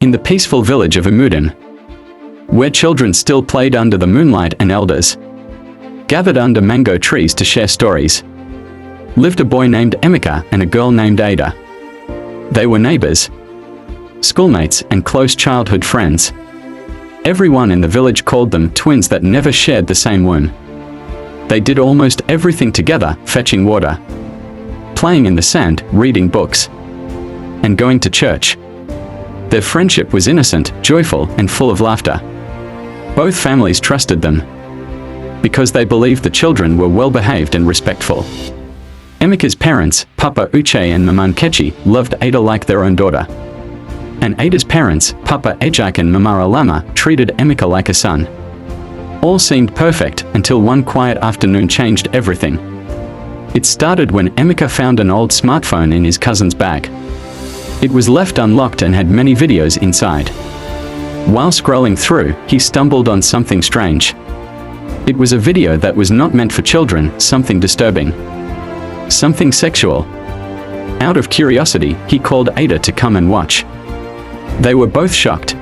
in the peaceful village of Umudin, where children still played under the moonlight and elders gathered under mango trees to share stories, lived a boy named Emeka and a girl named Ada. They were neighbors, schoolmates, and close childhood friends. Everyone in the village called them twins that never shared the same womb. They did almost everything together, fetching water, playing in the sand, reading books, and going to church. Their friendship was innocent, joyful, and full of laughter. Both families trusted them because they believed the children were well-behaved and respectful. Emeka's parents, Papa Uche and Mama Nkechi, loved Ada like their own daughter. And Ada's parents, Papa Ejak and Mama Alama, treated Emeka like a son. All seemed perfect until one quiet afternoon changed everything. It started when Emeka found an old smartphone in his cousin's bag. It was left unlocked and had many videos inside. While scrolling through, he stumbled on something strange. It was a video that was not meant for children, something disturbing, something sexual. Out of curiosity, he called Ada to come and watch. They were both shocked.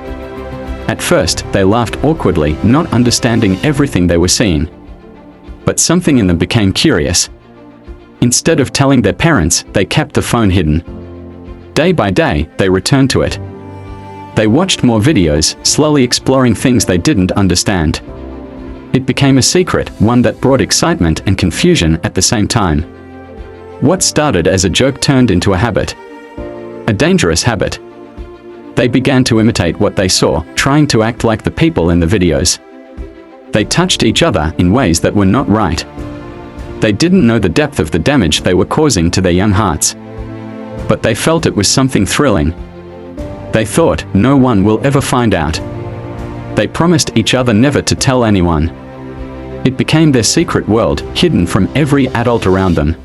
At first, they laughed awkwardly, not understanding everything they were seeing. But something in them became curious. Instead of telling their parents, they kept the phone hidden. Day by day, they returned to it. They watched more videos, slowly exploring things they didn't understand. It became a secret, one that brought excitement and confusion at the same time. What started as a joke turned into a habit. A dangerous habit. They began to imitate what they saw, trying to act like the people in the videos. They touched each other in ways that were not right. They didn't know the depth of the damage they were causing to their young hearts. But they felt it was something thrilling. They thought, no one will ever find out. They promised each other never to tell anyone. It became their secret world, hidden from every adult around them.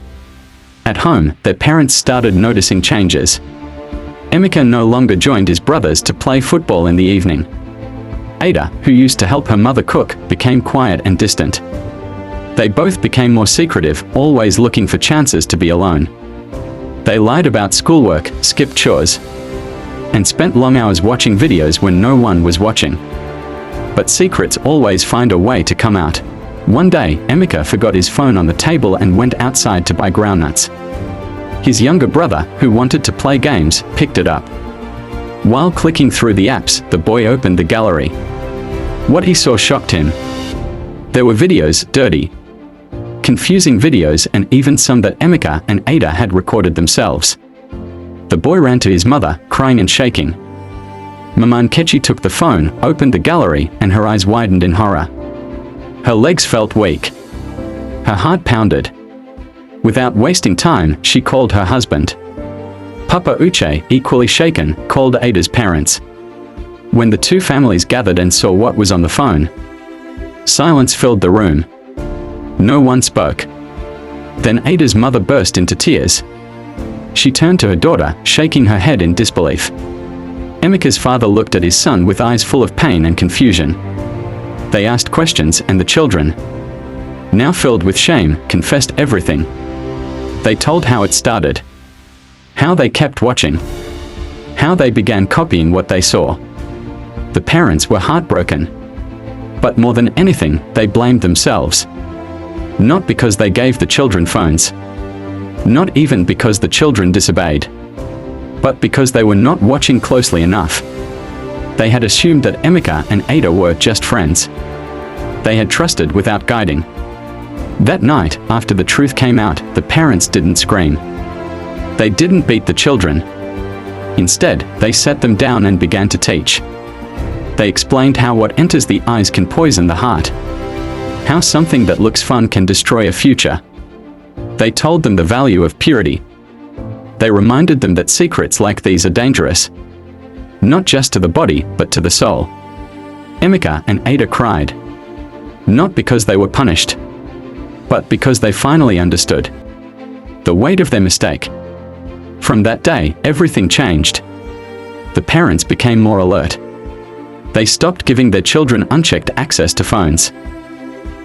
At home, their parents started noticing changes. Emeka no longer joined his brothers to play football in the evening. Ada, who used to help her mother cook, became quiet and distant. They both became more secretive, always looking for chances to be alone. They lied about schoolwork, skipped chores, and spent long hours watching videos when no one was watching. But secrets always find a way to come out. One day, Emeka forgot his phone on the table and went outside to buy groundnuts. His younger brother, who wanted to play games, picked it up. While clicking through the apps, the boy opened the gallery. What he saw shocked him. There were videos, dirty, confusing videos, and even some that Emeka and Ada had recorded themselves. The boy ran to his mother, crying and shaking. Mama Nkechi took the phone, opened the gallery, and her eyes widened in horror. Her legs felt weak. Her heart pounded. Without wasting time, she called her husband. Papa Uche, equally shaken, called Ada's parents. When the two families gathered and saw what was on the phone, silence filled the room. No one spoke. Then Ada's mother burst into tears. She turned to her daughter, shaking her head in disbelief. Emeka's father looked at his son with eyes full of pain and confusion. They asked questions, and the children, now filled with shame, confessed everything. They told how it started, how they kept watching, how they began copying what they saw. The parents were heartbroken. But more than anything, they blamed themselves. Not because they gave the children phones. Not even because the children disobeyed. But because they were not watching closely enough. They had assumed that Emeka and Ada were just friends. They had trusted without guiding. That night, after the truth came out, the parents didn't scream. They didn't beat the children. Instead, they sat them down and began to teach. They explained how what enters the eyes can poison the heart. How something that looks fun can destroy a future. They told them the value of purity. They reminded them that secrets like these are dangerous. Not just to the body, but to the soul. Emeka and Ada cried. Not because they were punished, but because they finally understood the weight of their mistake. From that day, everything changed. The parents became more alert. They stopped giving their children unchecked access to phones.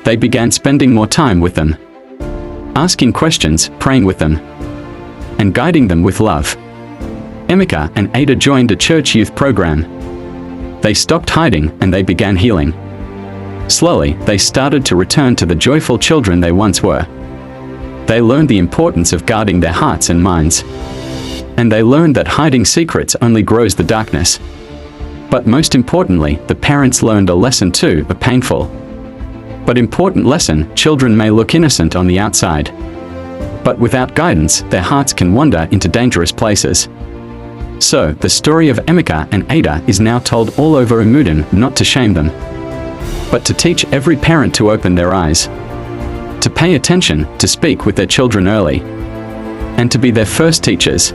They began spending more time with them, asking questions, praying with them, and guiding them with love. Emeka and Ada joined a church youth program. They stopped hiding and they began healing. Slowly, they started to return to the joyful children they once were. They learned the importance of guarding their hearts and minds. And they learned that hiding secrets only grows the darkness. But most importantly, the parents learned a lesson too, a painful but important lesson. Children may look innocent on the outside, but without guidance, their hearts can wander into dangerous places. So, the story of Emeka and Ada is now told all over Umudan, not to shame them, but to teach every parent to open their eyes, to pay attention, to speak with their children early, and to be their first teachers.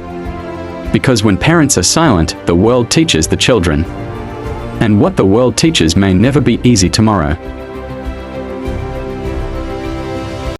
Because when parents are silent, the world teaches the children. And what the world teaches may never be easy tomorrow.